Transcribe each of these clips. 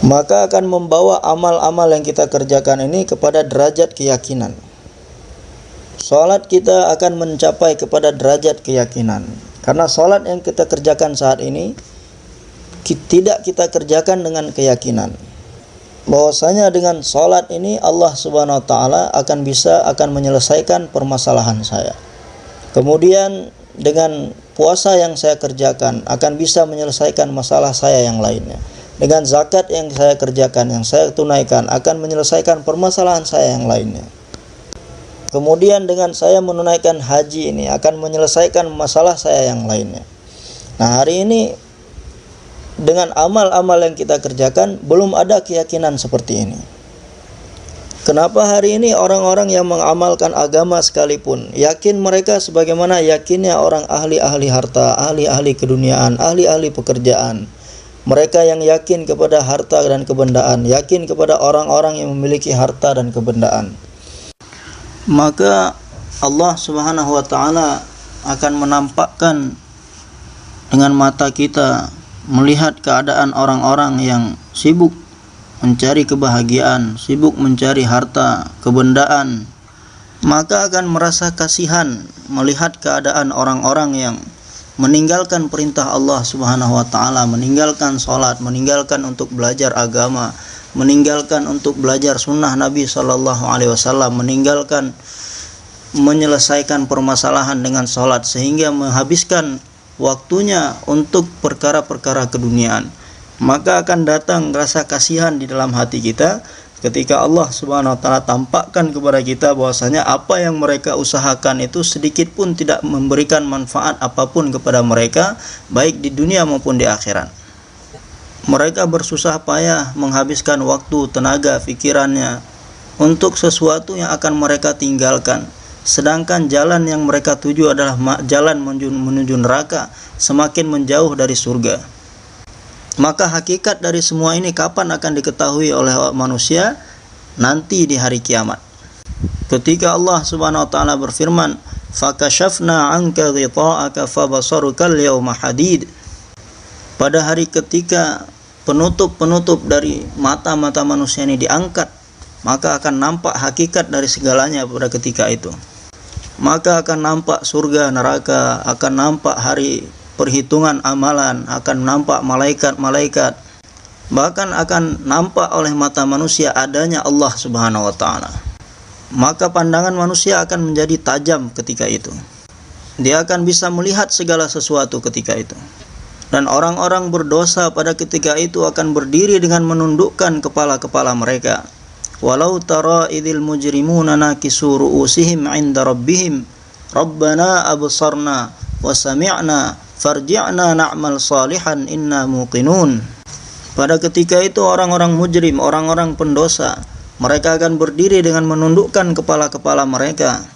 maka akan membawa amal-amal yang kita kerjakan ini kepada derajat keyakinan. Salat kita akan mencapai kepada derajat keyakinan. Karena salat yang kita kerjakan saat ini tidak kita kerjakan dengan keyakinan bahwasanya dengan salat ini Allah Subhanahu wa taala akan menyelesaikan permasalahan saya. Kemudian dengan puasa yang saya kerjakan akan bisa menyelesaikan masalah saya yang lainnya. Dengan zakat yang saya kerjakan, yang saya tunaikan akan menyelesaikan permasalahan saya yang lainnya. Kemudian dengan saya menunaikan haji ini akan menyelesaikan masalah saya yang lainnya. Nah, hari ini dengan amal-amal yang kita kerjakan belum ada keyakinan seperti ini. Kenapa hari ini orang-orang yang mengamalkan agama sekalipun yakin mereka sebagaimana yakinnya orang ahli-ahli harta, ahli-ahli keduniaan, ahli-ahli pekerjaan. Mereka yang yakin kepada harta dan kebendaan, yakin kepada orang-orang yang memiliki harta dan kebendaan. Maka Allah Subhanahu wa taala akan menampakkan dengan mata kita melihat keadaan orang-orang yang sibuk mencari kebahagiaan, sibuk mencari harta, kebendaan, maka akan merasa kasihan melihat keadaan orang-orang yang meninggalkan perintah Allah Subhanahu wa taala, meninggalkan salat, meninggalkan untuk belajar agama, meninggalkan untuk belajar sunnah Nabi sallallahu alaihi wasallam, meninggalkan menyelesaikan permasalahan dengan salat sehingga menghabiskan waktunya untuk perkara-perkara keduniaan. Maka akan datang rasa kasihan di dalam hati kita ketika Allah Subhanahu wa taala tampakkan kepada kita bahwasanya apa yang mereka usahakan itu sedikit pun tidak memberikan manfaat apapun kepada mereka, baik di dunia maupun di akhirat. Mereka bersusah payah menghabiskan waktu, tenaga, pikirannya untuk sesuatu yang akan mereka tinggalkan. Sedangkan jalan yang mereka tuju adalah jalan menuju neraka, semakin menjauh dari surga. Maka hakikat dari semua ini kapan akan diketahui oleh manusia? Nanti di hari kiamat. Ketika Allah Subhanahu wa taala berfirman, "Fakashafna 'anka ghita'aka fabasaruka al-yawma hadid." Pada hari ketika penutup-penutup dari mata-mata manusia ini diangkat, maka akan nampak hakikat dari segalanya pada ketika itu. Maka akan nampak surga, neraka, akan nampak hari perhitungan amalan, akan nampak malaikat-malaikat, bahkan akan nampak oleh mata manusia adanya Allah Subhanahu wa taala. Maka pandangan manusia akan menjadi tajam ketika itu. Dia akan bisa melihat segala sesuatu ketika itu. Dan orang-orang berdosa pada ketika itu akan berdiri dengan menundukkan kepala-kepala mereka. Walau tara idzil mujrimuna nakisu ru'usihim 'inda rabbihim rabbana absarna wa sami'na farji'na na'mal salihan inna muqinun. Pada ketika itu orang-orang mujrim, orang-orang pendosa, mereka akan berdiri dengan menundukkan kepala-kepala mereka,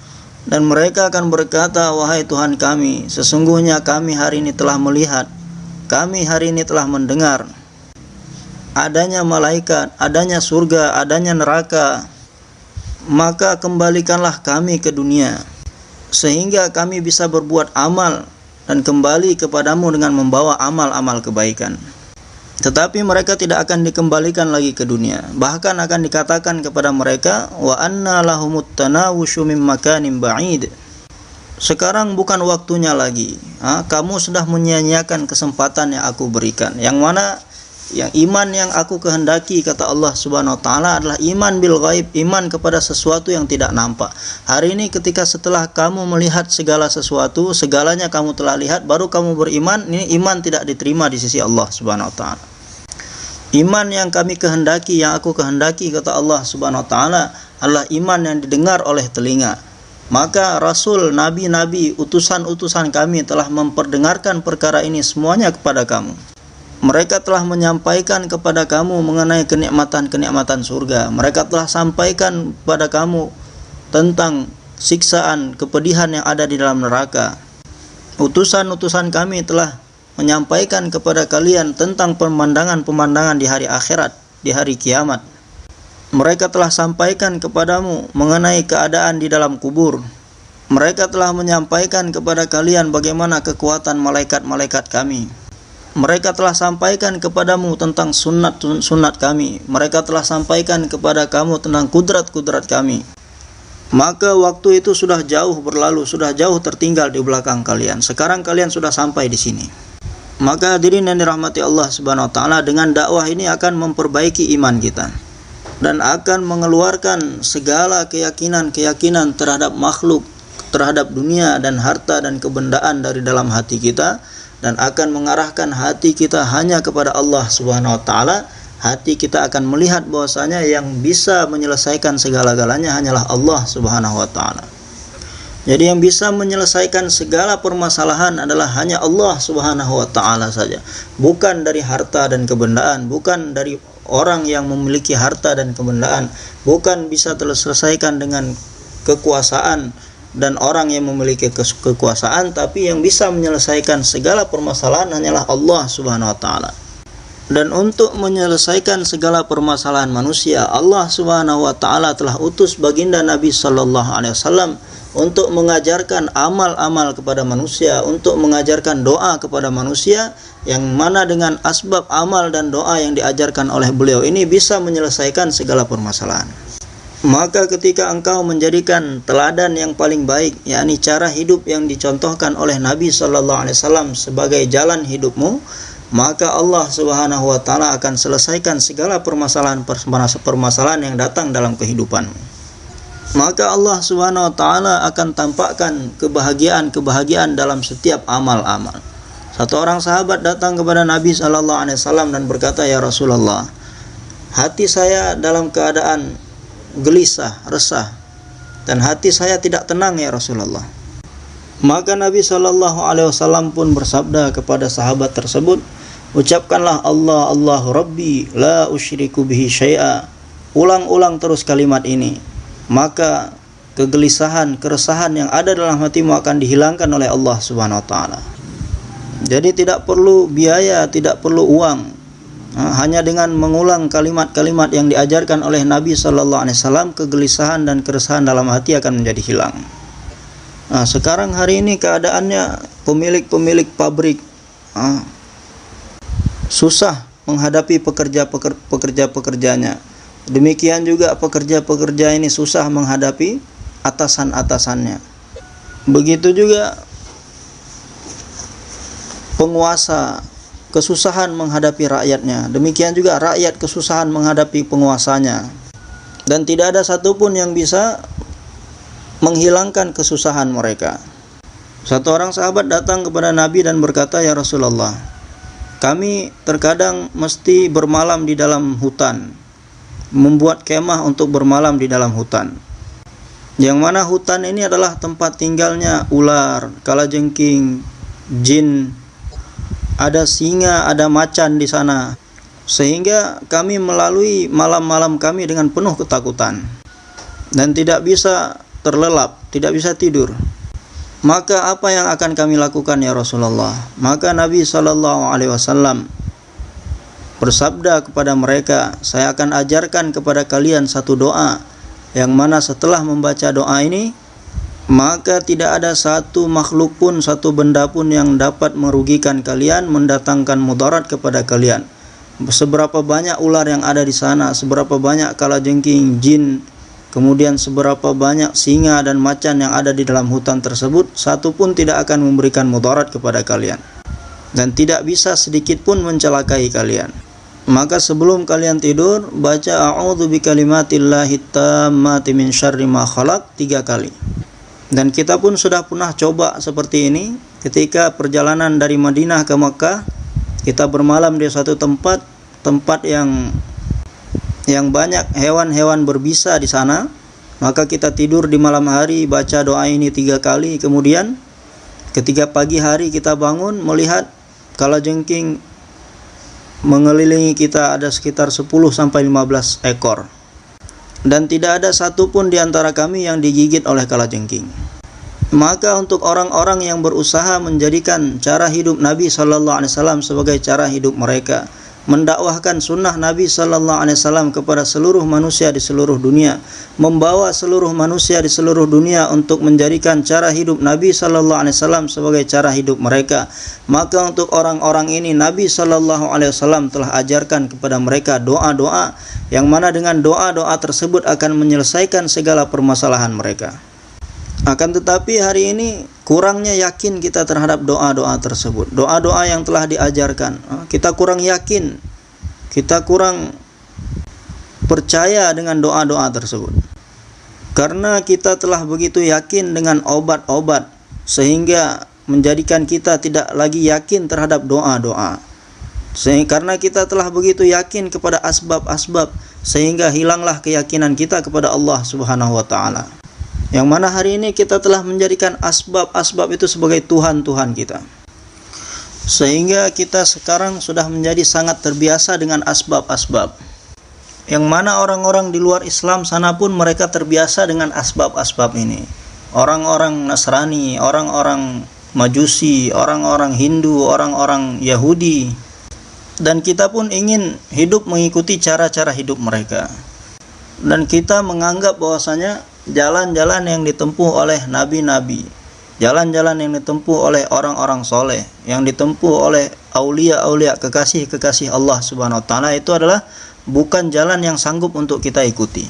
dan mereka akan berkata, wahai Tuhan kami, sesungguhnya kami hari ini telah melihat, kami hari ini telah mendengar adanya malaikat, adanya surga, adanya neraka. Maka kembalikanlah kami ke dunia sehingga kami bisa berbuat amal dan kembali kepadamu dengan membawa amal-amal kebaikan. Tetapi mereka tidak akan dikembalikan lagi ke dunia. Bahkan akan dikatakan kepada mereka, wa anna lahumut tanawushu min makanin ba'id. Sekarang bukan waktunya lagi. Kamu sudah menyia-nyiakan kesempatan yang aku berikan. Yang mana yang iman yang aku kehendaki, kata Allah Subhanahu wa taala, adalah iman bil ghaib, iman kepada sesuatu yang tidak nampak. Hari ini ketika setelah kamu melihat segala sesuatu, segalanya kamu telah lihat, baru kamu beriman, ini iman tidak diterima di sisi Allah Subhanahu wa taala. Iman yang kami kehendaki, yang aku kehendaki, kata Allah Subhanahu wa taala, adalah iman yang didengar oleh telinga. Maka Rasul, Nabi-Nabi, utusan-utusan kami telah memperdengarkan perkara ini semuanya kepada kamu. Mereka telah menyampaikan kepada kamu mengenai kenikmatan-kenikmatan surga. Mereka telah sampaikan kepada kamu tentang siksaan, kepedihan yang ada di dalam neraka. Utusan-utusan kami telah menyampaikan kepada kalian tentang pemandangan-pemandangan di hari akhirat, di hari kiamat. Mereka telah sampaikan kepadamu mengenai keadaan di dalam kubur. Mereka telah menyampaikan kepada kalian bagaimana kekuatan malaikat-malaikat kami. Mereka telah sampaikan kepadamu tentang sunat kami. Mereka telah sampaikan kepada kamu tentang kudrat-kudrat kami. Maka waktu itu sudah jauh berlalu, sudah jauh tertinggal di belakang kalian. Sekarang kalian sudah sampai di sini. Maka hadirin yang dirahmati Allah Subhanahu wa taala, dengan dakwah ini akan memperbaiki iman kita dan akan mengeluarkan segala keyakinan terhadap makhluk, terhadap dunia dan harta dan kebendaan dari dalam hati kita, dan akan mengarahkan hati kita hanya kepada Allah Subhanahu wa taala. Hati kita akan melihat bahwasanya yang bisa menyelesaikan segala-galanya hanyalah Allah Subhanahu wa taala. Jadi yang bisa menyelesaikan segala permasalahan adalah hanya Allah Subhanahu wa taala saja. Bukan dari harta dan kebendaan, bukan dari orang yang memiliki harta dan kebendaan, bukan bisa terselesaikan dengan kekuasaan dan orang yang memiliki kekuasaan, tapi yang bisa menyelesaikan segala permasalahan hanyalah Allah Subhanahu wa taala. Dan untuk menyelesaikan segala permasalahan manusia, Allah Subhanahu wa taala telah utus baginda Nabi sallallahu alaihi wasallam untuk mengajarkan amal-amal kepada manusia, untuk mengajarkan doa kepada manusia, yang mana dengan asbab amal dan doa yang diajarkan oleh beliau ini bisa menyelesaikan segala permasalahan. Maka ketika engkau menjadikan teladan yang paling baik, yakni cara hidup yang dicontohkan oleh Nabi sallallahu alaihi wasallam sebagai jalan hidupmu, maka Allah Subhanahu wa taala akan selesaikan segala permasalahan yang datang dalam kehidupanmu. Maka Allah Subhanahu wa taala akan tampakkan kebahagiaan dalam setiap amal-amal. Satu orang sahabat datang kepada Nabi sallallahu alaihi wasallam dan berkata, "Ya Rasulullah, hati saya dalam keadaan gelisah, resah, dan hati saya tidak tenang ya Rasulullah." Maka Nabi sallallahu alaihi wasallam pun bersabda kepada sahabat tersebut, "Ucapkanlah Allah, Allahu Rabbi, la usyriku bihi syai'a." Ulang-ulang terus kalimat ini, maka kegelisahan, keresahan yang ada dalam hatimu akan dihilangkan oleh Allah Subhanahu wa taala. Jadi tidak perlu biaya, tidak perlu uang. Hanya dengan mengulang kalimat-kalimat yang diajarkan oleh Nabi sallallahu alaihi wasallam, kegelisahan dan keresahan dalam hati akan menjadi hilang. Nah, sekarang hari ini keadaannya pemilik pabrik susah menghadapi pekerja-pekerjanya. Demikian juga pekerja-pekerja ini susah menghadapi atasan-atasannya. Begitu juga penguasa kesusahan menghadapi rakyatnya. Demikian juga rakyat kesusahan menghadapi penguasanya. Dan tidak ada satupun yang bisa menghilangkan kesusahan mereka. Satu orang sahabat datang kepada Nabi dan berkata, "Ya Rasulullah, kami terkadang mesti bermalam di dalam hutan, membuat kemah untuk bermalam di dalam hutan. Yang mana hutan ini adalah tempat tinggalnya ular, kalajengking, jin, ada singa, ada macan di sana. Sehingga kami melalui malam-malam kami dengan penuh ketakutan dan tidak bisa terlelap, tidak bisa tidur. Maka apa yang akan kami lakukan ya Rasulullah?" Maka Nabi SAW bersabda kepada mereka, "Saya akan ajarkan kepada kalian satu doa, yang mana setelah membaca doa ini, maka tidak ada satu makhluk pun, satu benda pun yang dapat merugikan kalian, mendatangkan mudarat kepada kalian. Seberapa banyak ular yang ada di sana, seberapa banyak kalajengking, jin, kemudian seberapa banyak singa dan macan yang ada di dalam hutan tersebut, satu pun tidak akan memberikan mudarat kepada kalian, dan tidak bisa sedikit pun mencelakai kalian. Maka sebelum kalian tidur, baca a'udzu bikalimatillahi tammati min syarri ma khalaq 3 kali." Dan kita pun sudah pernah coba seperti ini ketika perjalanan dari Madinah ke Mekah. Kita bermalam di suatu tempat yang banyak hewan-hewan berbisa di sana. Maka kita tidur di malam hari, baca doa ini 3 kali. Kemudian ketika pagi hari kita bangun, melihat kalajengking mengelilingi kita, ada sekitar 10-15 ekor. Dan tidak ada satupun di antara kami yang digigit oleh kalajengking. Maka untuk orang-orang yang berusaha menjadikan cara hidup Nabi SAW sebagai cara hidup mereka, mendakwahkan sunnah Nabi sallallahu alaihi wasallam kepada seluruh manusia di seluruh dunia, membawa seluruh manusia di seluruh dunia untuk menjadikan cara hidup Nabi sallallahu alaihi wasallam sebagai cara hidup mereka. Maka untuk orang-orang ini Nabi sallallahu alaihi wasallam telah ajarkan kepada mereka doa-doa yang mana dengan doa-doa tersebut akan menyelesaikan segala permasalahan mereka. Akan tetapi hari ini kurangnya yakin kita terhadap doa-doa tersebut. Doa-doa yang telah diajarkan, kita kurang yakin, kita kurang percaya dengan doa-doa tersebut. Karena kita telah begitu yakin dengan obat-obat sehingga menjadikan kita tidak lagi yakin terhadap doa-doa. Karena kita telah begitu yakin kepada asbab-asbab sehingga hilanglah keyakinan kita kepada Allah Subhanahu wa taala. Yang mana hari ini kita telah menjadikan asbab-asbab itu sebagai Tuhan-Tuhan kita. Sehingga kita sekarang sudah menjadi sangat terbiasa dengan asbab-asbab. Yang mana orang-orang di luar Islam sana pun mereka terbiasa dengan asbab-asbab ini. Orang-orang Nasrani, orang-orang Majusi, orang-orang Hindu, orang-orang Yahudi. Dan kita pun ingin hidup mengikuti cara-cara hidup mereka. Dan kita menganggap bahwasanya jalan-jalan yang ditempuh oleh nabi-nabi, jalan-jalan yang ditempuh oleh orang-orang soleh, yang ditempuh oleh aulia-aulia, kekasih-kekasih Allah Subhanahu wa taala, itu adalah bukan jalan yang sanggup untuk kita ikuti.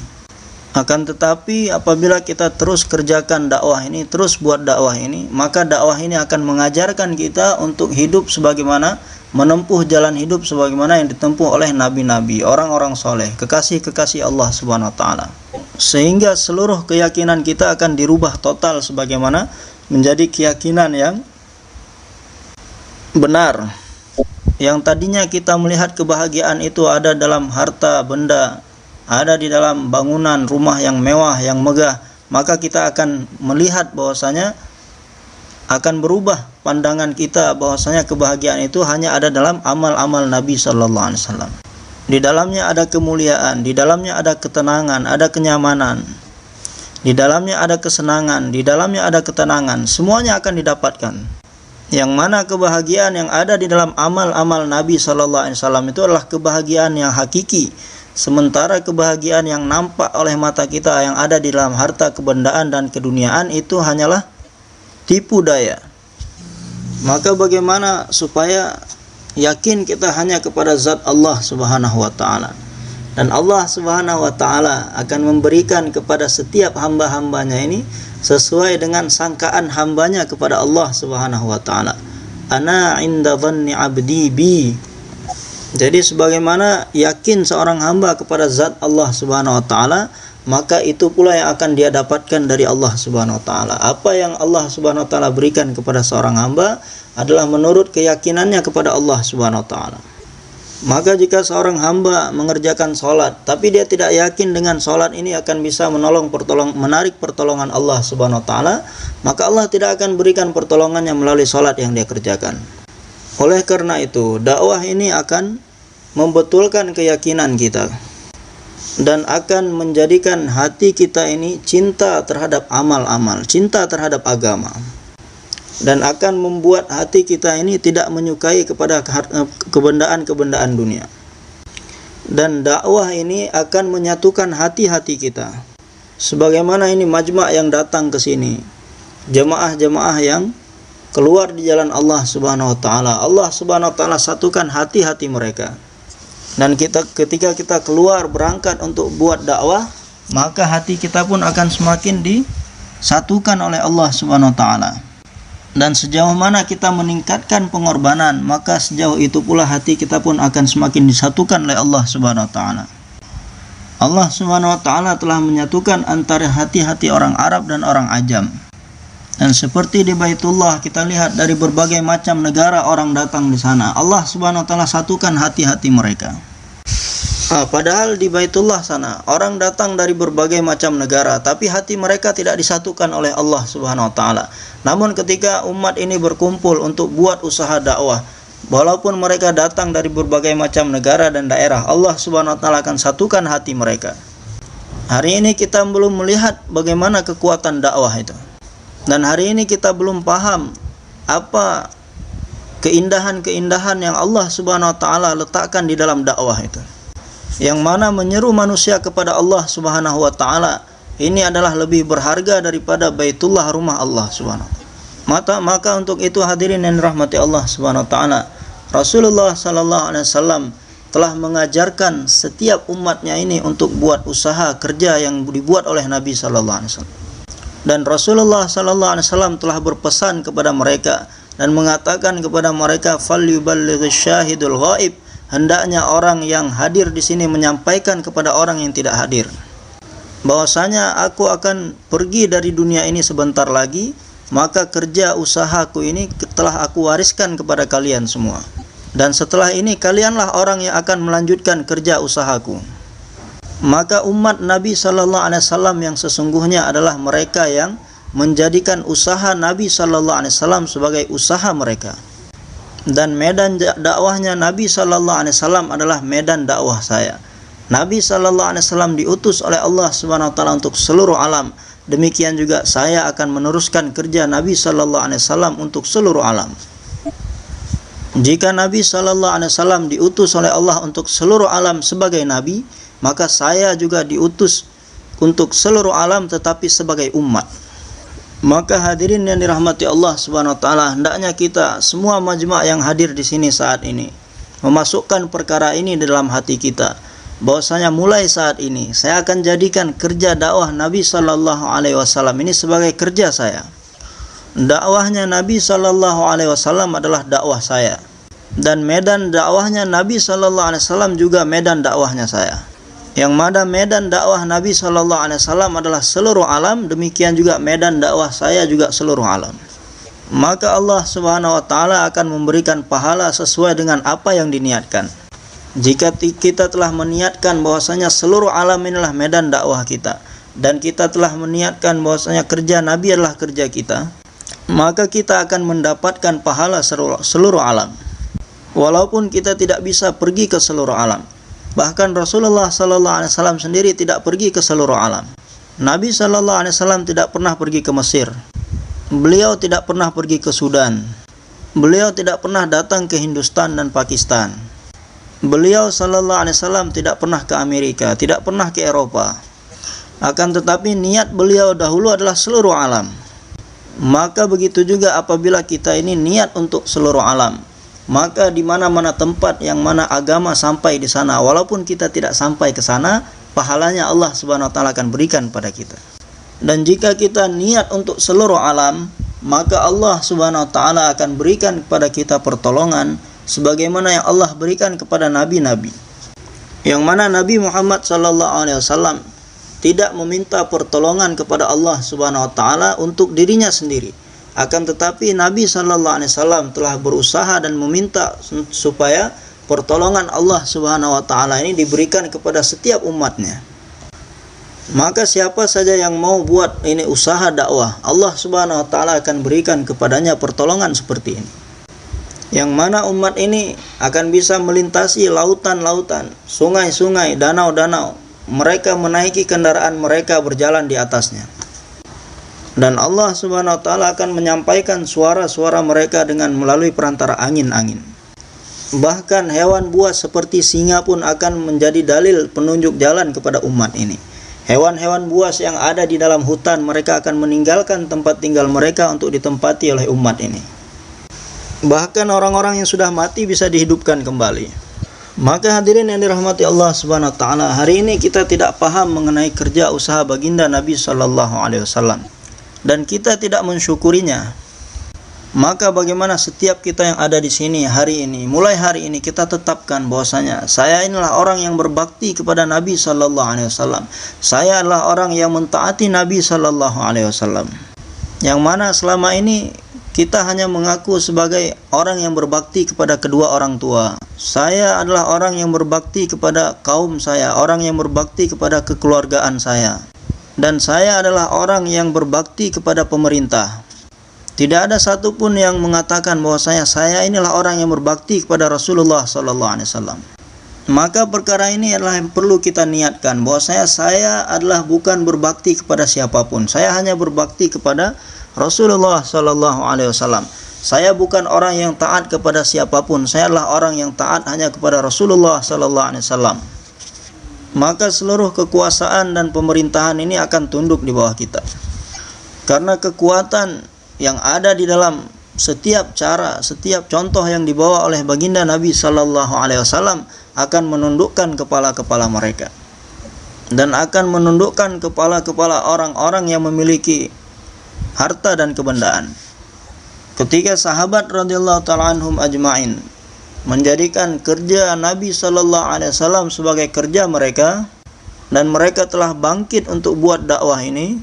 Akan tetapi apabila kita terus kerjakan dakwah ini, terus buat dakwah ini, maka dakwah ini akan mengajarkan kita untuk hidup sebagaimana, menempuh jalan hidup sebagaimana yang ditempuh oleh nabi-nabi, orang-orang soleh, kekasih-kekasih Allah Subhanahu wa taala. Sehingga seluruh keyakinan kita akan dirubah total sebagaimana menjadi keyakinan yang benar. Yang tadinya kita melihat kebahagiaan itu ada dalam harta benda, ada di dalam bangunan rumah yang mewah, yang megah, maka kita akan melihat bahwasanya akan berubah pandangan kita bahwasanya kebahagiaan itu hanya ada dalam amal-amal Nabi sallallahu alaihi wasallam. Di dalamnya ada kemuliaan, di dalamnya ada ketenangan, ada kenyamanan, di dalamnya ada kesenangan, di dalamnya ada ketenangan, semuanya akan didapatkan. Yang mana kebahagiaan yang ada di dalam amal-amal Nabi sallallahu alaihi wasallam itu adalah kebahagiaan yang hakiki, sementara kebahagiaan yang nampak oleh mata kita yang ada di dalam harta kebendaan dan keduniaan itu hanyalah tipu daya. Maka bagaimana supaya yakin kita hanya kepada zat Allah Subhanahu wa taala, dan Allah Subhanahu wa taala akan memberikan kepada setiap hamba-hambanya ini sesuai dengan sangkaan hambanya kepada Allah Subhanahu wa taala. Ana inda dhanni abdi bi. Jadi sebagaimana yakin seorang hamba kepada zat Allah Subhanahu wa taala, maka itu pula yang akan dia dapatkan dari Allah Subhanahu wa taala. Apa yang Allah Subhanahu wa taala berikan kepada seorang hamba adalah menurut keyakinannya kepada Allah Subhanahu wa taala. Maka jika seorang hamba mengerjakan salat tapi dia tidak yakin dengan salat ini akan bisa menarik pertolongan Allah Subhanahu wa taala, maka Allah tidak akan berikan pertolongannya melalui salat yang dia kerjakan. Oleh karena itu, dakwah ini akan membetulkan keyakinan kita dan akan menjadikan hati kita ini cinta terhadap amal-amal, cinta terhadap agama, dan akan membuat hati kita ini tidak menyukai kepada kebendaan-kebendaan dunia. Dan dakwah ini akan menyatukan hati-hati kita. Sebagaimana ini majma' yang datang ke sini, jemaah-jemaah yang keluar di jalan Allah Subhanahu wa taala, Allah Subhanahu wa taala satukan hati-hati mereka. Dan ketika kita keluar berangkat untuk buat dakwah, maka hati kita pun akan semakin disatukan oleh Allah Subhanahu wa taala. Dan sejauh mana kita meningkatkan pengorbanan, maka sejauh itu pula hati kita pun akan semakin disatukan oleh Allah Subhanahu wa taala. Allah Subhanahu wa taala telah menyatukan antara hati-hati orang Arab dan orang Ajam. Dan seperti di Baitullah kita lihat dari berbagai macam negara orang datang di sana. Allah Subhanahu wa taala satukan hati-hati mereka. Padahal di Baitullah sana orang datang dari berbagai macam negara, tapi hati mereka tidak disatukan oleh Allah Subhanahu wa taala. Namun ketika umat ini berkumpul untuk buat usaha dakwah, walaupun mereka datang dari berbagai macam negara dan daerah, Allah Subhanahu wa taala akan satukan hati mereka. Hari ini kita belum melihat bagaimana kekuatan dakwah itu. Dan hari ini kita belum paham apa keindahan-keindahan yang Allah Subhanahu wa taala letakkan di dalam dakwah itu, yang mana menyeru manusia kepada Allah Subhanahu wa taala ini adalah lebih berharga daripada Baitullah, rumah Allah Subhanahu wa taala. Maka untuk itu hadirin yang dirahmati Allah Subhanahu wa taala, Rasulullah sallallahu alaihi wasallam telah mengajarkan setiap umatnya ini untuk buat usaha kerja yang dibuat oleh Nabi sallallahu alaihi wasallam. Dan Rasulullah sallallahu alaihi wasallam telah berpesan kepada mereka dan mengatakan kepada mereka, falyuballighish syahidul ghaib, hendaknya orang yang hadir di sini menyampaikan kepada orang yang tidak hadir bahwasanya aku akan pergi dari dunia ini sebentar lagi, maka kerja usahaku ini telah aku wariskan kepada kalian semua, dan setelah ini kalianlah orang yang akan melanjutkan kerja usahaku. Maka umat Nabi sallallahu alaihi wasallam yang sesungguhnya adalah mereka yang menjadikan usaha Nabi sallallahu alaihi wasallam sebagai usaha mereka, dan medan dakwahnya Nabi sallallahu alaihi wasallam adalah medan dakwah saya. Nabi sallallahu alaihi wasallam diutus oleh Allah Subhanahu wa taala untuk seluruh alam. Demikian juga saya akan meneruskan kerja Nabi sallallahu alaihi wasallam untuk seluruh alam. Jika Nabi sallallahu alaihi wasallam diutus oleh Allah untuk seluruh alam sebagai nabi, maka saya juga diutus untuk seluruh alam tetapi sebagai umat. Maka hadirin yang dirahmati Allah Subhanahu wa taala, hendaknya kita semua majma' yang hadir di sini saat ini memasukkan perkara ini dalam hati kita, bahwasanya mulai saat ini saya akan jadikan kerja dakwah Nabi sallallahu alaihi wasallam ini sebagai kerja saya. Dakwahnya Nabi sallallahu alaihi wasallam adalah dakwah saya, dan medan dakwahnya Nabi sallallahu alaihi wasallam juga medan dakwahnya saya. Yang mana medan dakwah Nabi sallallahu alaihi wasallam adalah seluruh alam, demikian juga medan dakwah saya juga seluruh alam. Maka Allah Subhanahu wa taala akan memberikan pahala sesuai dengan apa yang diniatkan. Jika kita telah meniatkan bahwasanya seluruh alam inilah medan dakwah kita, dan kita telah meniatkan bahwasanya kerja Nabi adalah kerja kita, maka kita akan mendapatkan pahala seluruh alam. Walaupun kita tidak bisa pergi ke seluruh alam. Bahkan Rasulullah sallallahu alaihi wasallam sendiri tidak pergi ke seluruh alam. Nabi sallallahu alaihi wasallam tidak pernah pergi ke Mesir. Beliau tidak pernah pergi ke Sudan. Beliau tidak pernah datang ke Hindustan dan Pakistan. Beliau sallallahu alaihi wasallam tidak pernah ke Amerika, tidak pernah ke Eropa. Akan tetapi niat beliau dahulu adalah seluruh alam. Maka begitu juga apabila kita ini niat untuk seluruh alam, maka di mana-mana tempat yang mana agama sampai di sana, walaupun kita tidak sampai ke sana, pahalanya Allah Subhanahu wa taala akan berikan pada kita. Dan jika kita niat untuk seluruh alam, maka Allah Subhanahu wa taala akan berikan kepada kita pertolongan sebagaimana yang Allah berikan kepada nabi-nabi. Yang mana Nabi Muhammad sallallahu alaihi wasallam tidak meminta pertolongan kepada Allah Subhanahu wa taala untuk dirinya sendiri. Akan tetapi Nabi sallallahu alaihi wasallam telah berusaha dan meminta supaya pertolongan Allah Subhanahu wa taala ini diberikan kepada setiap umatnya. Maka siapa saja yang mau buat ini usaha dakwah, Allah Subhanahu wa taala akan berikan kepadanya pertolongan seperti ini. Yang mana umat ini akan bisa melintasi lautan-lautan, sungai-sungai, danau-danau. Mereka menaiki kendaraan mereka berjalan di atasnya. Dan Allah Subhanahu wa taala akan menyampaikan suara-suara mereka dengan melalui perantara angin-angin. Bahkan hewan buas seperti singa pun akan menjadi dalil penunjuk jalan kepada umat ini. Hewan-hewan buas yang ada di dalam hutan, mereka akan meninggalkan tempat tinggal mereka untuk ditempati oleh umat ini. Bahkan orang-orang yang sudah mati bisa dihidupkan kembali. Maka hadirin yang dirahmati Allah Subhanahu wa taala, hari ini kita tidak paham mengenai kerja usaha baginda Nabi sallallahu alaihi wasallam dan kita tidak mensyukurinya. Maka bagaimana setiap kita yang ada di sini hari ini, mulai hari ini kita tetapkan bahwasanya saya inilah orang yang berbakti kepada Nabi sallallahu alaihi wasallam. Saya adalah orang yang mentaati Nabi sallallahu alaihi wasallam. Yang mana selama ini kita hanya mengaku sebagai orang yang berbakti kepada kedua orang tua. Saya adalah orang yang berbakti kepada kaum saya, orang yang berbakti kepada kekeluargaan saya. Dan saya adalah orang yang berbakti kepada pemerintah. Tidak ada satupun yang mengatakan bahwasanya saya inilah orang yang berbakti kepada Rasulullah SAW. Maka perkara ini adalah yang perlu kita niatkan, bahwasanya saya adalah bukan berbakti kepada siapapun. Saya hanya berbakti kepada Rasulullah SAW. Saya bukan orang yang taat kepada siapapun, saya adalah orang yang taat hanya kepada Rasulullah sallallahu alaihi wasallam. Maka seluruh kekuasaan dan pemerintahan ini akan tunduk di bawah kita. Karena kekuatan yang ada di dalam setiap cara, setiap contoh yang dibawa oleh baginda Nabi sallallahu alaihi wasallam akan menundukkan kepala-kepala mereka dan akan menundukkan kepala-kepala orang-orang yang memiliki harta dan kebendaan. Ketika sahabat radhiyallahu ta'ala anhum ajma'in menjadikan kerja Nabi sallallahu alaihi wasallam sebagai kerja mereka, dan mereka telah bangkit untuk buat dakwah ini,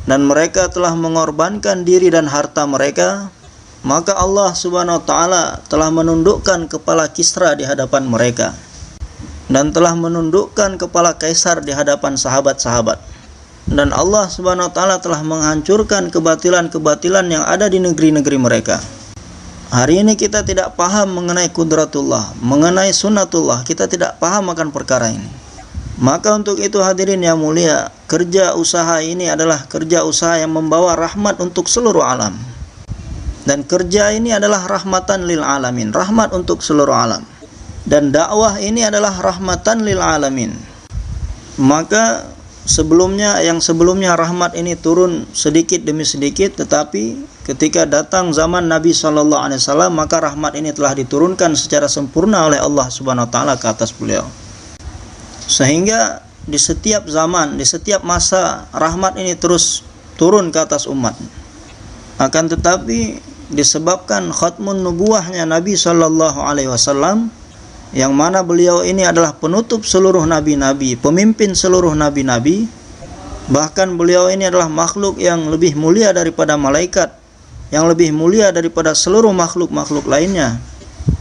dan mereka telah mengorbankan diri dan harta mereka, maka Allah subhanahu wa ta'ala telah menundukkan kepala Kisra di hadapan mereka dan telah menundukkan kepala Kaisar di hadapan sahabat-sahabat. Dan Allah subhanahu wa ta'ala telah menghancurkan kebatilan-kebatilan yang ada di negeri-negeri mereka. Hari ini kita tidak paham mengenai kudratullah, mengenai sunnatullah, kita tidak paham akan perkara ini. Maka untuk itu hadirin yang mulia, kerja usaha ini adalah kerja usaha yang membawa rahmat untuk seluruh alam. Dan kerja ini adalah rahmatan lil alamin, rahmat untuk seluruh alam. Dan dakwah ini adalah rahmatan lil alamin. Maka sebelumnya rahmat ini turun sedikit demi sedikit, tetapi ketika datang zaman Nabi sallallahu alaihi wasallam, maka rahmat ini telah diturunkan secara sempurna oleh Allah Subhanahu wa taala ke atas beliau. Sehingga di setiap zaman, di setiap masa rahmat ini terus turun ke atas umat. Akan tetapi disebabkan khatmun nubuwahnya Nabi sallallahu alaihi wasallam, yang mana beliau ini adalah penutup seluruh nabi-nabi, pemimpin seluruh nabi-nabi, bahkan beliau ini adalah makhluk yang lebih mulia daripada malaikat, yang lebih mulia daripada seluruh makhluk-makhluk lainnya,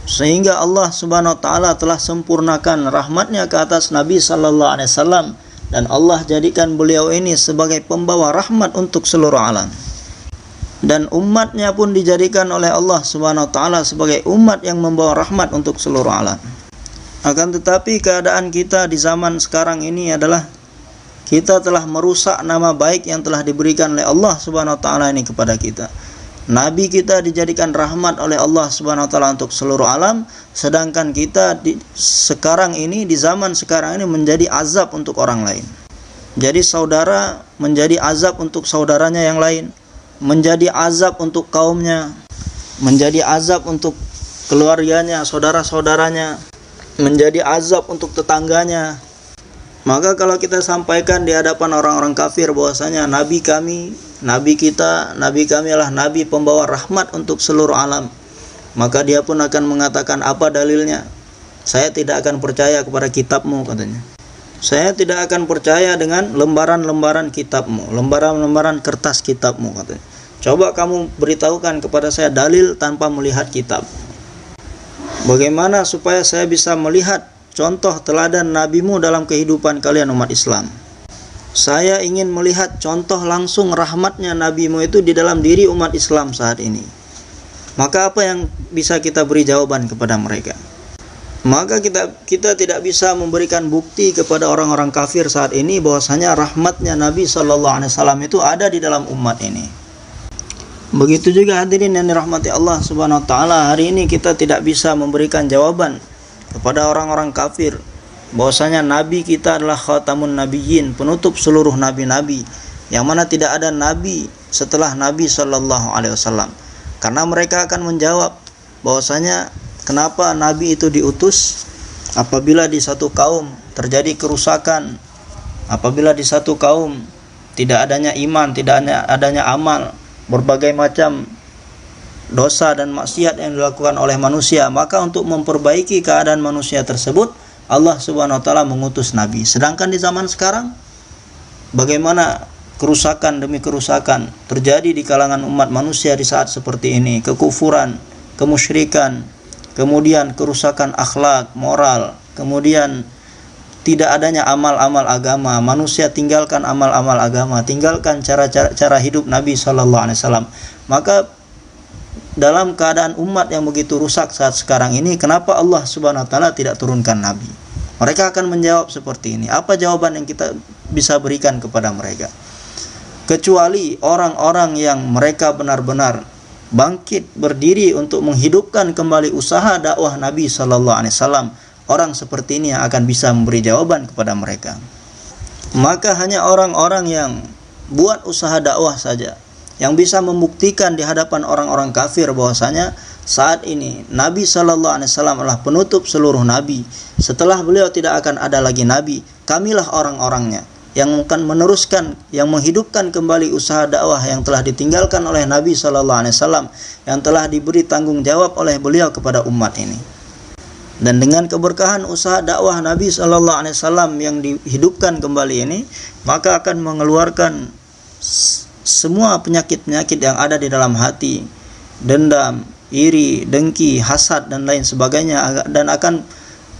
sehingga Allah subhanahu wa ta'ala telah sempurnakan rahmatnya ke atas Nabi sallallahu alaihi wasallam, dan Allah jadikan beliau ini sebagai pembawa rahmat untuk seluruh alam. Dan umatnya pun dijadikan oleh Allah subhanahu wa ta'ala sebagai umat yang membawa rahmat untuk seluruh alam. Akan tetapi keadaan kita di zaman sekarang ini adalah kita telah merusak nama baik yang telah diberikan oleh Allah subhanahu wa ta'ala ini kepada kita. Nabi kita dijadikan rahmat oleh Allah subhanahu wa ta'ala untuk seluruh alam, sedangkan kita di zaman sekarang ini menjadi azab untuk orang lain. Jadi saudara menjadi azab untuk saudaranya yang lain, menjadi azab untuk kaumnya, menjadi azab untuk keluarganya, saudara-saudaranya, menjadi azab untuk tetangganya. Maka kalau kita sampaikan di hadapan orang-orang kafir bahwasanya nabi kami adalah nabi pembawa rahmat untuk seluruh alam, maka dia pun akan mengatakan, apa dalilnya? Saya tidak akan percaya kepada kitabmu, katanya. Saya tidak akan percaya dengan lembaran-lembaran kitabmu, lembaran-lembaran kertas kitabmu, katanya. Coba kamu beritahukan kepada saya dalil tanpa melihat kitab. Bagaimana supaya saya bisa melihat contoh teladan nabimu dalam kehidupan kalian umat Islam? Saya ingin melihat contoh langsung rahmatnya nabimu itu di dalam diri umat Islam saat ini. Maka apa yang bisa kita beri jawaban kepada mereka? Maka kita tidak bisa memberikan bukti kepada orang-orang kafir saat ini bahwasanya rahmatnya Nabi sallallahu alaihi wasallam itu ada di dalam umat ini. Begitu juga hadirin yang dirahmati Allah subhanahu wa ta'ala, hari ini kita tidak bisa memberikan jawaban kepada orang-orang kafir bahwasanya nabi kita adalah khatamun nabiyyin, penutup seluruh nabi-nabi, yang mana tidak ada nabi setelah Nabi sallallahu alaihi wasallam. Karena mereka akan menjawab bahwasanya kenapa nabi itu diutus apabila di satu kaum terjadi kerusakan, apabila di satu kaum tidak adanya iman, tidak adanya amal, berbagai macam dosa dan maksiat yang dilakukan oleh manusia, maka untuk memperbaiki keadaan manusia tersebut Allah subhanahu wa ta'ala mengutus nabi. Sedangkan di zaman sekarang bagaimana kerusakan demi kerusakan terjadi di kalangan umat manusia di saat seperti ini, kekufuran, kemusyrikan, kemudian kerusakan akhlak, moral, kemudian tidak adanya amal-amal agama, manusia tinggalkan amal-amal agama, tinggalkan cara hidup Nabi sallallahu alaihi wasallam. Maka dalam keadaan umat yang begitu rusak saat sekarang ini, kenapa Allah subhanahu wa ta'ala tidak turunkan nabi? Mereka akan menjawab seperti ini. Apa jawaban yang kita bisa berikan kepada mereka? Kecuali orang-orang yang mereka benar-benar bangkit berdiri untuk menghidupkan kembali usaha dakwah Nabi sallallahu alaihi wasallam, orang seperti ini yang akan bisa memberi jawaban kepada mereka. Maka hanya orang-orang yang buat usaha dakwah saja yang bisa membuktikan di hadapan orang-orang kafir bahwasanya saat ini Nabi sallallahu alaihi wasallam adalah penutup seluruh nabi. Setelah beliau tidak akan ada lagi nabi, kamilah orang-orangnya yang akan meneruskan, yang menghidupkan kembali usaha dakwah yang telah ditinggalkan oleh Nabi sallallahu alaihi wasallam, yang telah diberi tanggung jawab oleh beliau kepada umat ini. Dan dengan keberkahan usaha dakwah Nabi sallallahu alaihi wasallam yang dihidupkan kembali ini, maka akan mengeluarkan semua penyakit-penyakit yang ada di dalam hati, dendam, iri, dengki, hasad dan lain sebagainya, dan akan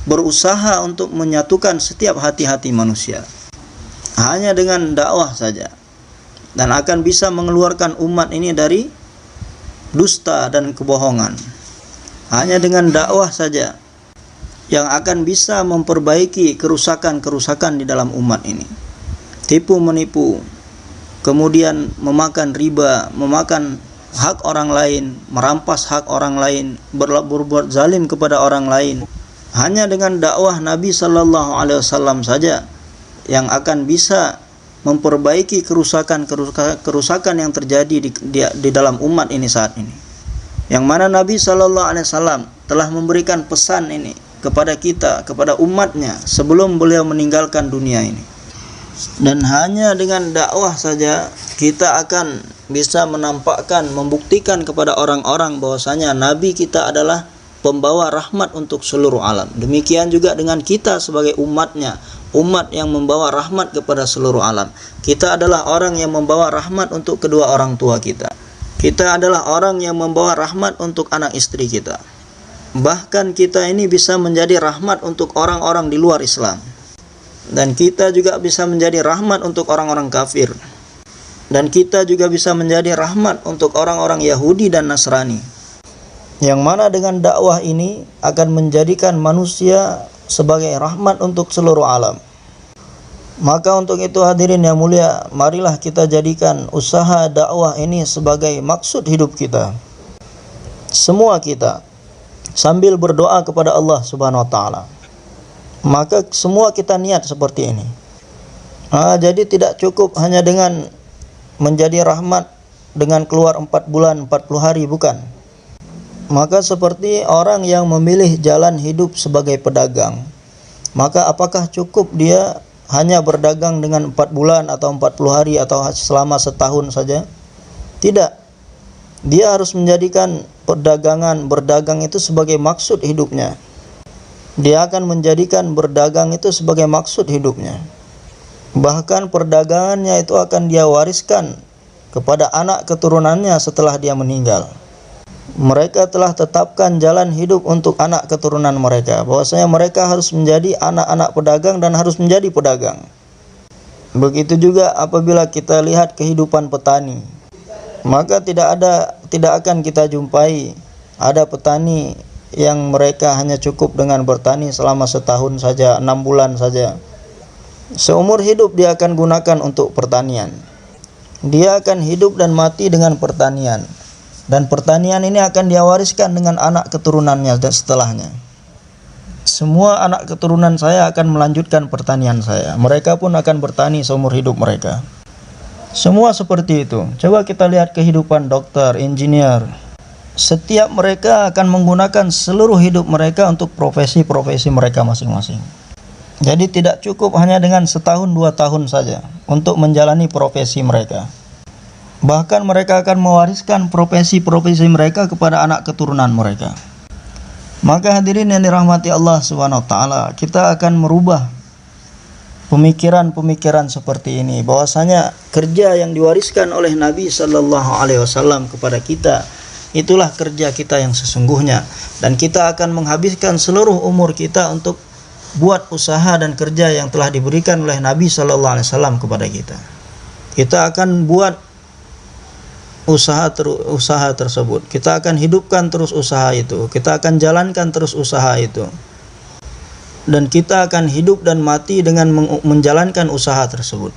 berusaha untuk menyatukan setiap hati-hati manusia hanya dengan dakwah saja, dan akan bisa mengeluarkan umat ini dari dusta dan kebohongan hanya dengan dakwah saja, yang akan bisa memperbaiki kerusakan-kerusakan di dalam umat ini. Tipu menipu, kemudian memakan riba, memakan hak orang lain, merampas hak orang lain, berbuat zalim kepada orang lain, hanya dengan dakwah Nabi sallallahu alaihi wasallam saja yang akan bisa memperbaiki kerusakan yang terjadi di dalam umat ini saat ini. Yang mana Nabi sallallahu alaihi wasallam telah memberikan pesan ini kepada kita, kepada umatnya sebelum beliau meninggalkan dunia ini. Dan hanya dengan dakwah saja kita akan bisa menampakkan, membuktikan kepada orang-orang bahwasanya Nabi kita adalah pembawa rahmat untuk seluruh alam. Demikian juga dengan kita sebagai umatnya, umat yang membawa rahmat kepada seluruh alam. Kita adalah orang yang membawa rahmat untuk kedua orang tua kita. Kita adalah orang yang membawa rahmat untuk anak istri kita. Bahkan kita ini bisa menjadi rahmat untuk orang-orang di luar Islam. Dan kita juga bisa menjadi rahmat untuk orang-orang kafir. Dan kita juga bisa menjadi rahmat untuk orang-orang Yahudi dan Nasrani. Yang mana dengan dakwah ini akan menjadikan manusia sebagai rahmat untuk seluruh alam. Maka untuk itu hadirin yang mulia, marilah kita jadikan usaha dakwah ini sebagai maksud hidup kita. Semua kita sambil berdoa kepada Allah Subhanahu wa taala. Maka semua kita niat seperti ini. Jadi tidak cukup hanya dengan menjadi rahmat dengan keluar 4 bulan 40 hari, bukan. Maka seperti orang yang memilih jalan hidup sebagai pedagang, maka apakah cukup dia hanya berdagang dengan 4 bulan atau 40 hari atau selama setahun saja? Tidak. Dia harus menjadikan berdagang itu sebagai maksud hidupnya. Dia akan menjadikan berdagang itu sebagai maksud hidupnya. Bahkan perdagangannya itu akan dia wariskan kepada anak keturunannya setelah dia meninggal. Mereka telah tetapkan jalan hidup untuk anak keturunan mereka, bahwasanya mereka harus menjadi anak-anak pedagang dan harus menjadi pedagang. Begitu juga apabila kita lihat kehidupan petani, maka tidak akan kita jumpai ada petani yang mereka hanya cukup dengan bertani selama setahun saja, 6 bulan saja. Seumur hidup dia akan gunakan untuk pertanian. Dia akan hidup dan mati dengan pertanian. Dan pertanian ini akan dia wariskan dengan anak keturunannya dan setelahnya. Semua anak keturunan saya akan melanjutkan pertanian saya. Mereka pun akan bertani seumur hidup mereka. Semua seperti itu. Coba kita lihat kehidupan dokter, engineer. Setiap mereka akan menggunakan seluruh hidup mereka untuk profesi-profesi mereka masing-masing. Jadi tidak cukup hanya dengan setahun 2 tahun saja untuk menjalani profesi mereka. Bahkan mereka akan mewariskan profesi-profesi mereka kepada anak keturunan mereka. Maka hadirin yang dirahmati Allah Subhanahu wa taala, kita akan merubah pemikiran-pemikiran seperti ini, bahwasanya kerja yang diwariskan oleh Nabi sallallahu alaihi wasallam kepada kita, itulah kerja kita yang sesungguhnya, dan kita akan menghabiskan seluruh umur kita untuk buat usaha dan kerja yang telah diberikan oleh Nabi sallallahu alaihi wasallam kepada kita. Kita akan buat usaha tersebut. Kita akan hidupkan terus usaha itu. Kita akan jalankan terus usaha itu. Dan kita akan hidup dan mati dengan menjalankan usaha tersebut.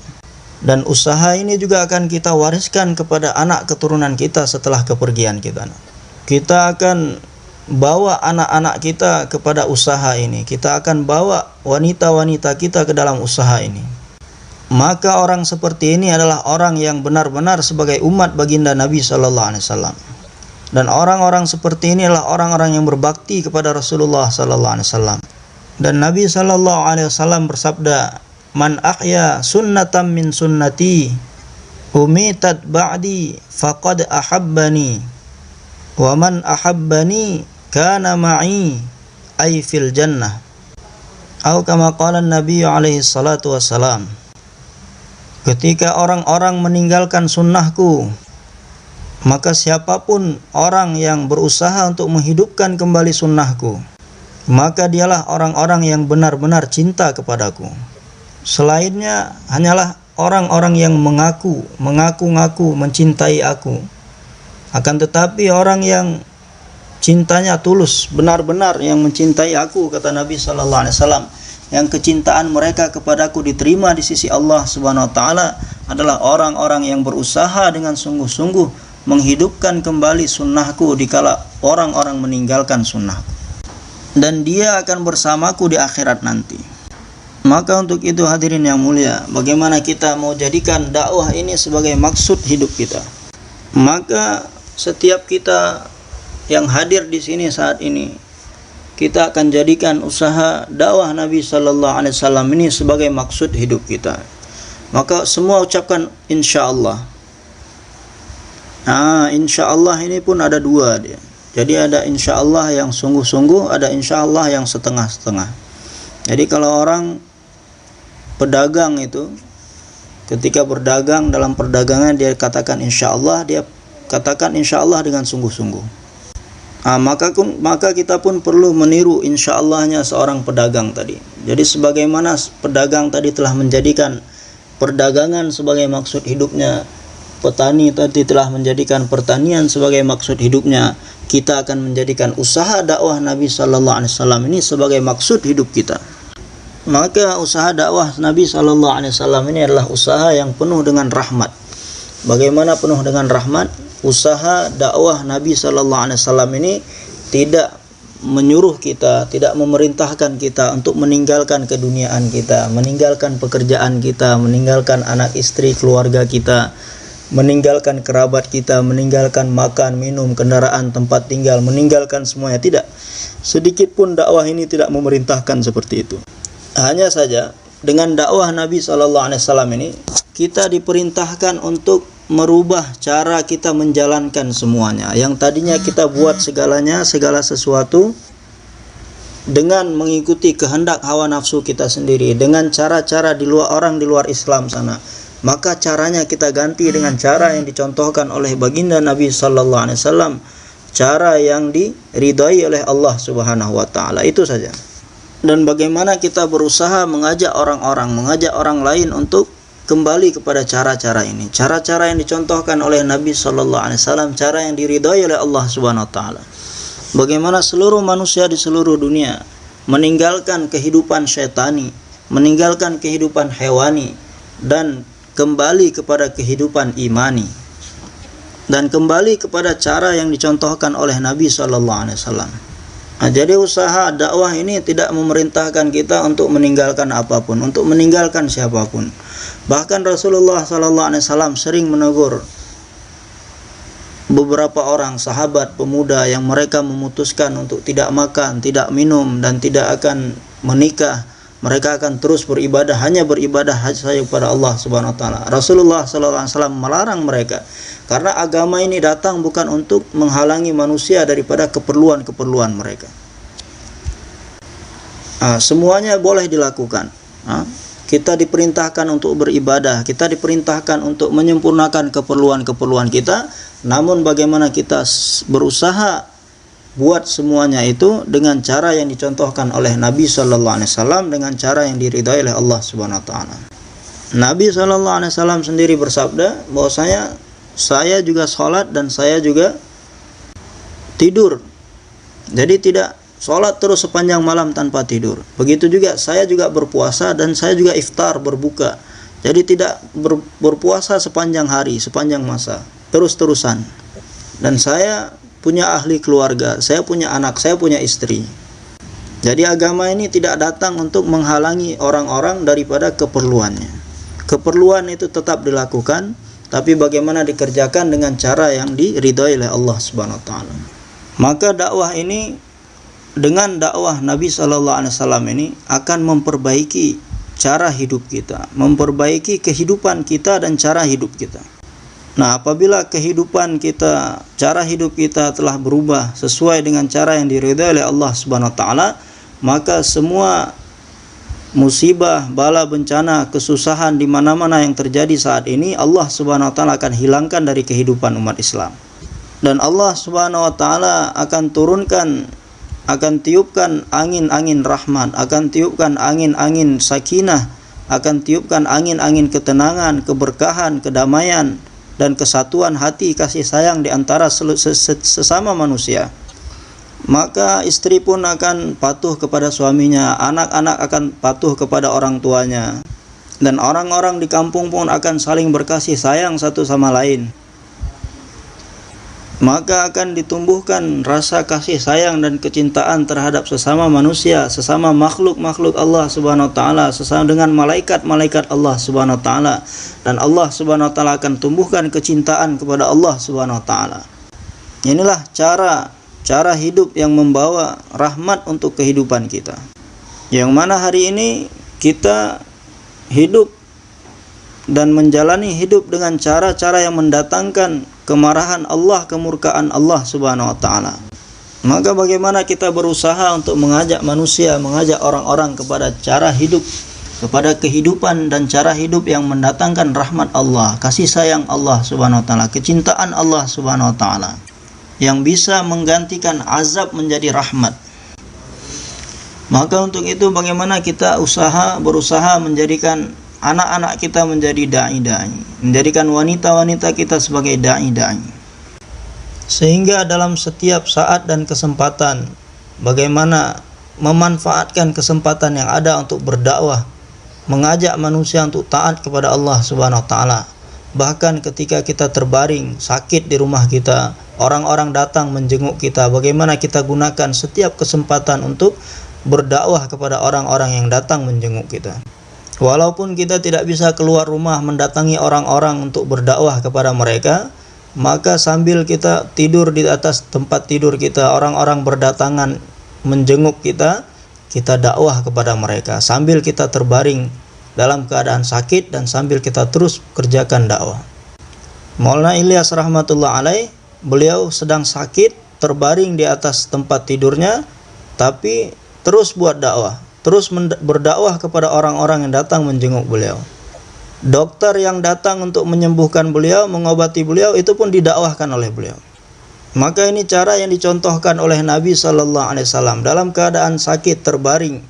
Dan usaha ini juga akan kita wariskan kepada anak keturunan kita setelah kepergian kita. Kita akan bawa anak-anak kita kepada usaha ini. Kita akan bawa wanita-wanita kita ke dalam usaha ini. Maka orang seperti ini adalah orang yang benar-benar sebagai umat baginda Nabi sallallahu alaihi wasallam. Dan orang-orang seperti ini adalah orang-orang yang berbakti kepada Rasulullah sallallahu alaihi wasallam. Dan Nabi sallallahu alaihi wasallam bersabda, "Man ahya sunnatan min sunnati umitat ba'di faqad ahabbani wa man ahabbani kana ma'i ay fil jannah." Atau kama qala Nabi alaihi salatu wassalam. Ketika orang-orang meninggalkan sunnahku, maka siapapun orang yang berusaha untuk menghidupkan kembali sunnahku, maka dialah orang-orang yang benar-benar cinta kepadaku. Selainnya hanyalah orang-orang yang mengaku-ngaku mencintai aku. Akan tetapi orang yang cintanya tulus, benar-benar yang mencintai aku, kata Nabi sallallahu alaihi wasallam, yang kecintaan mereka kepadaku diterima di sisi Allah Subhanahu wa taala adalah orang-orang yang berusaha dengan sungguh-sungguh menghidupkan kembali sunnahku dikala orang-orang meninggalkan sunnahku, dan dia akan bersamaku di akhirat nanti. Maka untuk itu hadirin yang mulia, bagaimana kita mau jadikan dakwah ini sebagai maksud hidup kita? Maka setiap kita yang hadir di sini saat ini, kita akan jadikan usaha dakwah Nabi sallallahu alaihi wasallam ini sebagai maksud hidup kita. Maka semua ucapkan insyaallah. Insyaallah ini pun ada dua dia. Jadi ada insyaallah yang sungguh-sungguh, ada insyaallah yang setengah-setengah. Jadi kalau orang pedagang itu ketika berdagang, dalam perdagangan dia katakan insyaallah, dia katakan insyaallah dengan sungguh-sungguh. Maka kita pun perlu meniru insya'allahnya seorang pedagang tadi. Jadi sebagaimana pedagang tadi telah menjadikan perdagangan sebagai maksud hidupnya, petani tadi telah menjadikan pertanian sebagai maksud hidupnya, kita akan menjadikan usaha dakwah Nabi sallallahu alaihi wasallam ini sebagai maksud hidup kita. Maka usaha dakwah Nabi sallallahu alaihi wasallam ini adalah usaha yang penuh dengan rahmat. Bagaimana penuh dengan rahmat? Usaha dakwah Nabi sallallahu alaihi wasallam ini tidak menyuruh kita, tidak memerintahkan kita untuk meninggalkan keduniaan kita, meninggalkan pekerjaan kita, meninggalkan anak istri keluarga kita, meninggalkan kerabat kita, meninggalkan makan, minum, kendaraan, tempat tinggal, meninggalkan semuanya. Tidak. Sedikit pun dakwah ini tidak memerintahkan seperti itu. Hanya saja dengan dakwah Nabi sallallahu alaihi wasallam ini kita diperintahkan untuk merubah cara kita menjalankan semuanya. Yang tadinya kita buat segalanya, segala sesuatu dengan mengikuti kehendak hawa nafsu kita sendiri, dengan cara-cara di luar orang di luar Islam sana. Maka caranya kita ganti dengan cara yang dicontohkan oleh baginda Nabi sallallahu alaihi wasallam, cara yang diridhai oleh Allah Subhanahu wa taala. Itu saja. Dan bagaimana kita berusaha mengajak orang lain untuk kembali kepada cara-cara ini, cara-cara yang dicontohkan oleh Nabi sallallahu alaihi wasallam, cara yang diridhai oleh Allah Subhanahu wa taala. Bagaimana seluruh manusia di seluruh dunia meninggalkan kehidupan syaitani, meninggalkan kehidupan hewani, dan kembali kepada kehidupan imani, dan kembali kepada cara yang dicontohkan oleh Nabi sallallahu alaihi wasallam. Jadi usaha dakwah ini tidak memerintahkan kita untuk meninggalkan apapun, untuk meninggalkan siapapun. Bahkan Rasulullah sallallahu alaihi wasallam sering menegur beberapa orang sahabat pemuda yang mereka memutuskan untuk tidak makan, tidak minum, dan tidak akan menikah. Mereka akan terus beribadah, hanya beribadah saja kepada Allah Subhanahu wa taala. Rasulullah sallallahu alaihi wasallam melarang mereka, karena agama ini datang bukan untuk menghalangi manusia daripada keperluan-keperluan mereka. Semuanya boleh dilakukan. Kita diperintahkan untuk beribadah, kita diperintahkan untuk menyempurnakan keperluan-keperluan kita, namun bagaimana kita berusaha buat semuanya itu dengan cara yang dicontohkan oleh Nabi sallallahu alaihi wasallam, dengan cara yang diridhai oleh Allah Subhanahu wa taala. Nabi sallallahu alaihi wasallam sendiri bersabda bahwasanya saya juga sholat dan saya juga tidur. Jadi tidak sholat terus sepanjang malam tanpa tidur. Begitu juga saya juga berpuasa dan saya juga iftar, berbuka. Jadi tidak berpuasa sepanjang hari, sepanjang masa, terus-terusan. Dan saya punya ahli keluarga, saya punya anak, saya punya istri. Jadi agama ini tidak datang untuk menghalangi orang-orang daripada keperluannya. Keperluan itu tetap dilakukan, tapi bagaimana dikerjakan dengan cara yang diridhoi oleh Allah Subhanahu wa taala. Maka dakwah ini, dengan dakwah Nabi sallallahu alaihi wasallam ini akan memperbaiki cara hidup kita, memperbaiki kehidupan kita dan cara hidup kita. Nah, apabila kehidupan kita, cara hidup kita telah berubah sesuai dengan cara yang diridhai oleh Allah Subhanahu wa taala, maka semua musibah, bala, bencana, kesusahan di mana-mana yang terjadi saat ini Allah Subhanahu wa taala akan hilangkan dari kehidupan umat Islam. Dan Allah Subhanahu wa taala akan turunkan, akan tiupkan angin-angin rahmat, akan tiupkan angin-angin sakinah, akan tiupkan angin-angin ketenangan, keberkahan, kedamaian dan kesatuan hati kasih sayang di antara sesama manusia. Maka istri pun akan patuh kepada suaminya, anak-anak akan patuh kepada orang tuanya, dan orang-orang di kampung pun akan saling berkasih sayang satu sama lain. Maka akan ditumbuhkan rasa kasih sayang dan kecintaan terhadap sesama manusia, sesama makhluk-makhluk Allah Subhanahu wa taala, sesama dengan malaikat-malaikat Allah Subhanahu wa taala, dan Allah Subhanahu wa taala akan tumbuhkan kecintaan kepada Allah Subhanahu wa taala. Inilah cara hidup yang membawa rahmat untuk kehidupan kita. Yang mana hari ini kita hidup dan menjalani hidup dengan cara-cara yang mendatangkan kemarahan Allah, kemurkaan Allah Subhanahu wa taala. Maka bagaimana kita berusaha untuk mengajak manusia, mengajak orang-orang kepada cara hidup, kepada kehidupan dan cara hidup yang mendatangkan rahmat Allah, kasih sayang Allah Subhanahu wa taala, kecintaan Allah Subhanahu wa taala, yang bisa menggantikan azab menjadi rahmat. Maka untuk itu bagaimana kita berusaha menjadikan anak-anak kita menjadi da'i-da'i, menjadikan wanita-wanita kita sebagai da'i-da'i, sehingga dalam setiap saat dan kesempatan bagaimana memanfaatkan kesempatan yang ada untuk berdakwah, mengajak manusia untuk taat kepada Allah Subhanahu wa taala. Bahkan ketika kita terbaring sakit di rumah kita, orang-orang datang menjenguk kita, bagaimana kita gunakan setiap kesempatan untuk berdakwah kepada orang-orang yang datang menjenguk kita. Walaupun kita tidak bisa keluar rumah mendatangi orang-orang untuk berdakwah kepada mereka, maka sambil kita tidur di atas tempat tidur kita, orang-orang berdatangan menjenguk kita, kita dakwah kepada mereka sambil kita terbaring dalam keadaan sakit dan sambil kita terus kerjakan dakwah. Maulana Ilyas rahmatullah alaih, beliau sedang sakit, terbaring di atas tempat tidurnya, tapi terus buat dakwah, terus berdakwah kepada orang-orang yang datang menjenguk beliau. Dokter yang datang untuk menyembuhkan beliau, mengobati beliau, itu pun didakwahkan oleh beliau. Maka ini cara yang dicontohkan oleh Nabi SAW dalam keadaan sakit terbaring,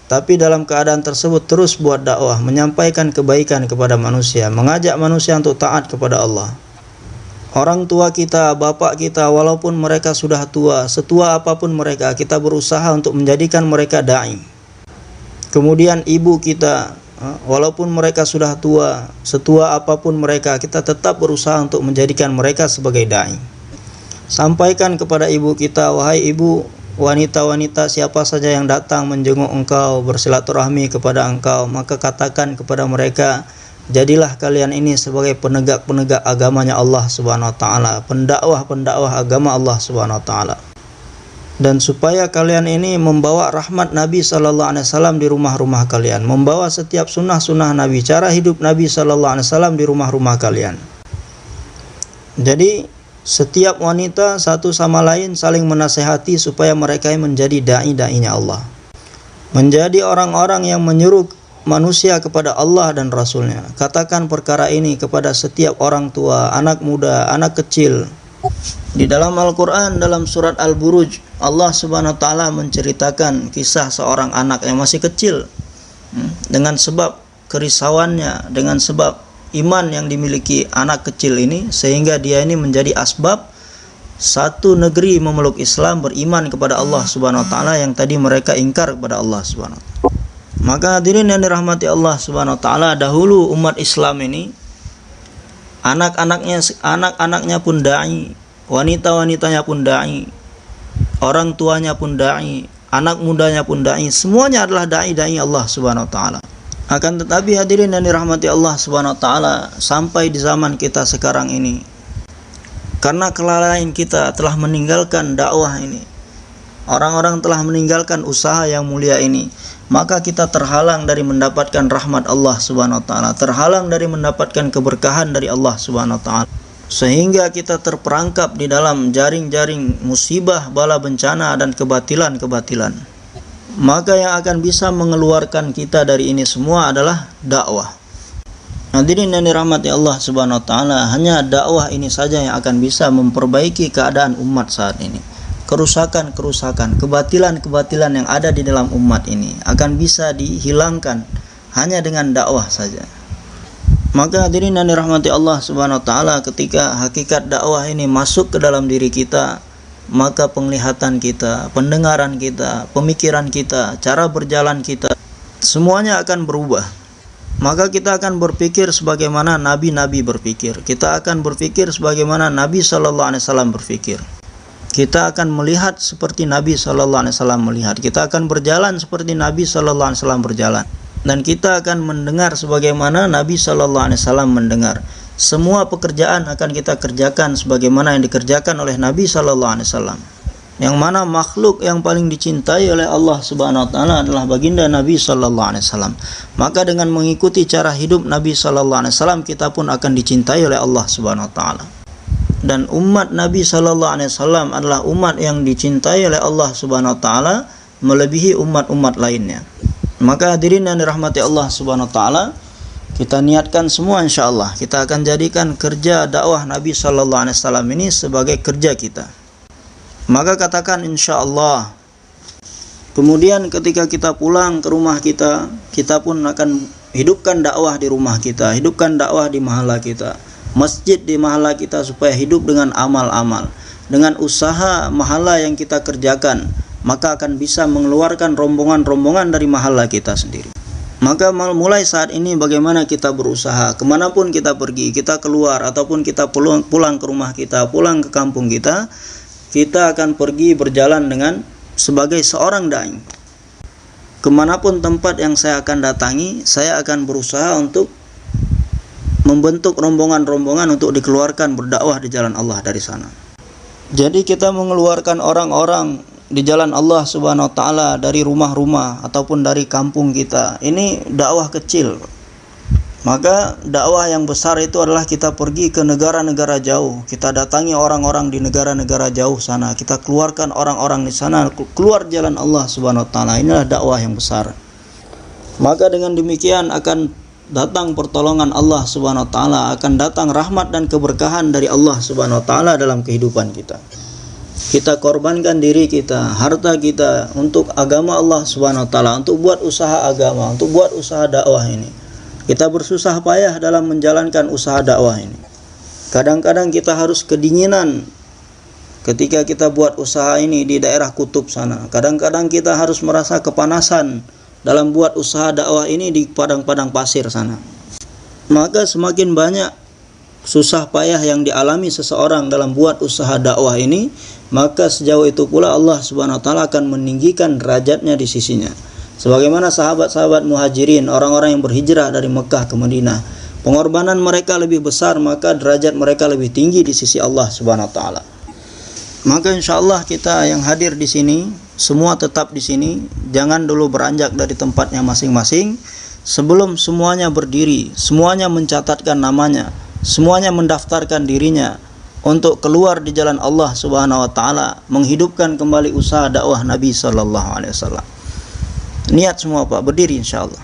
tapi dalam keadaan tersebut terus buat dakwah, menyampaikan kebaikan kepada manusia, mengajak manusia untuk taat kepada Allah. Orang tua kita, bapak kita, walaupun mereka sudah tua, setua apapun mereka, kita berusaha untuk menjadikan mereka da'i. Kemudian ibu kita, walaupun mereka sudah tua, setua apapun mereka, kita tetap berusaha untuk menjadikan mereka sebagai da'i. Sampaikan kepada ibu kita, wahai ibu, wanita-wanita siapa saja yang datang menjenguk engkau, bersilaturahmi kepada engkau, maka katakan kepada mereka, jadilah kalian ini sebagai penegak-penegak agamanya Allah Subhanahu wa taala, pendakwah-pendakwah agama Allah Subhanahu wa taala. Dan supaya kalian ini membawa rahmat Nabi sallallahu alaihi wasallam di rumah-rumah kalian, membawa setiap sunnah-sunnah Nabi, cara hidup Nabi sallallahu alaihi wasallam di rumah-rumah kalian. Jadi setiap wanita satu sama lain saling menasehati supaya mereka menjadi da'i-da'inya Allah, menjadi orang-orang yang menyuruh manusia kepada Allah dan Rasulnya. Katakan perkara ini kepada setiap orang tua, anak muda, anak kecil. Di dalam Al-Quran, dalam surat Al-Buruj, Allah Subhanahu wa ta'ala menceritakan kisah seorang anak yang masih kecil, dengan sebab kerisauannya, dengan sebab iman yang dimiliki anak kecil ini, sehingga dia ini menjadi asbab satu negeri memeluk Islam, beriman kepada Allah Subhanahu wa ta'ala yang tadi mereka ingkar kepada Allah Subhanahu wa ta'ala. Maka hadirin yang dirahmati Allah Subhanahu wa taala, dahulu umat Islam ini anak-anaknya pun dai, wanita-wanitanya pun dai, orang tuanya pun dai, anak mudanya pun dai, semuanya adalah dai-dai Allah Subhanahu wa taala. Akan tetapi hadirin yang dirahmati Allah Subhanahu wa taala, sampai di zaman kita sekarang ini, karena kelalaian kita telah meninggalkan dakwah ini, orang-orang telah meninggalkan usaha yang mulia ini, maka kita terhalang dari mendapatkan rahmat Allah Subhanahu wa taala, terhalang dari mendapatkan keberkahan dari Allah Subhanahu wa taala, sehingga kita terperangkap di dalam jaring-jaring musibah, bala bencana dan kebatilan-kebatilan. Maka yang akan bisa mengeluarkan kita dari ini semua adalah dakwah. Hadirin yang dirahmati Allah Subhanahu wa taala, hanya dakwah ini saja yang akan bisa memperbaiki keadaan umat saat ini. Kerusakan-kerusakan, kebatilan-kebatilan yang ada di dalam umat ini akan bisa dihilangkan hanya dengan dakwah saja. Maka hadirin yang dirahmati Allah Subhanahu wa taala, ketika hakikat dakwah ini masuk ke dalam diri kita, maka penglihatan kita, pendengaran kita, pemikiran kita, cara berjalan kita, semuanya akan berubah. Maka kita akan berpikir sebagaimana nabi-nabi berpikir. Kita akan berpikir sebagaimana Nabi sallallahu alaihi wasallam berpikir. Kita akan melihat seperti Nabi sallallahu alaihi wasallam melihat. Kita akan berjalan seperti Nabi sallallahu alaihi wasallam berjalan. Dan kita akan mendengar sebagaimana Nabi sallallahu alaihi wasallam mendengar. Semua pekerjaan akan kita kerjakan sebagaimana yang dikerjakan oleh Nabi sallallahu alaihi wasallam. Yang mana makhluk yang paling dicintai oleh Allah Subhanahu wa taala adalah baginda Nabi sallallahu alaihi wasallam. Maka dengan mengikuti cara hidup Nabi sallallahu alaihi wasallam, kita pun akan dicintai oleh Allah Subhanahu wa taala. Dan umat Nabi sallallahu alaihi wasallam adalah umat yang dicintai oleh Allah Subhanahu wa taala melebihi umat-umat lainnya. Maka hadirin yang dirahmati Allah Subhanahu wa taala, kita niatkan semua insyaallah kita akan jadikan kerja dakwah Nabi sallallahu alaihi wasallam ini sebagai kerja kita. Maka katakan insyaallah. Kemudian ketika kita pulang ke rumah kita, kita pun akan hidupkan dakwah di rumah kita, hidupkan dakwah di mahala kita, masjid di mahala kita, supaya hidup dengan amal-amal, dengan usaha mahala yang kita kerjakan, maka akan bisa mengeluarkan rombongan-rombongan dari mahala kita sendiri. Maka mulai saat ini bagaimana kita berusaha, kemanapun kita pergi, kita keluar ataupun kita pulang ke rumah kita, pulang ke kampung kita, kita akan pergi berjalan dengan sebagai seorang dai. Kemanapun tempat yang saya akan datangi, saya akan berusaha untuk membentuk rombongan-rombongan untuk dikeluarkan berdakwah di jalan Allah dari sana. Jadi kita mengeluarkan orang-orang di jalan Allah Subhanahu wa taala dari rumah-rumah ataupun dari kampung kita, ini dakwah kecil. Maka dakwah yang besar itu adalah kita pergi ke negara-negara jauh, kita datangi orang-orang di negara-negara jauh sana, kita keluarkan orang-orang di sana keluar jalan Allah Subhanahu wa taala. Inilah dakwah yang besar. Maka dengan demikian akan datang pertolongan Allah Subhanahu wa taala, akan datang rahmat dan keberkahan dari Allah Subhanahu wa taala dalam kehidupan kita. Kita korbankan diri kita, harta kita untuk agama Allah Subhanahu wa taala, untuk buat usaha agama, untuk buat usaha dakwah ini. Kita bersusah payah dalam menjalankan usaha dakwah ini. Kadang-kadang kita harus kedinginan ketika kita buat usaha ini di daerah kutub sana. Kadang-kadang kita harus merasa kepanasan dalam buat usaha dakwah ini di padang-padang pasir sana. Maka semakin banyak susah payah yang dialami seseorang dalam buat usaha dakwah ini, maka sejauh itu pula Allah Subhanahu wa taala akan meninggikan derajatnya di sisinya. Sebagaimana sahabat-sahabat muhajirin, orang-orang yang berhijrah dari Mekah ke Madinah, pengorbanan mereka lebih besar, maka derajat mereka lebih tinggi di sisi Allah Subhanahu wa taala. Maka insyaallah kita yang hadir di sini, semua tetap di sini, jangan dulu beranjak dari tempatnya masing-masing sebelum semuanya berdiri, semuanya mencatatkan namanya, semuanya mendaftarkan dirinya untuk keluar di jalan Allah Subhanahu wa taala, menghidupkan kembali usaha dakwah Nabi sallallahu alaihi wasallam. Niat semua Pak, berdiri insyaallah.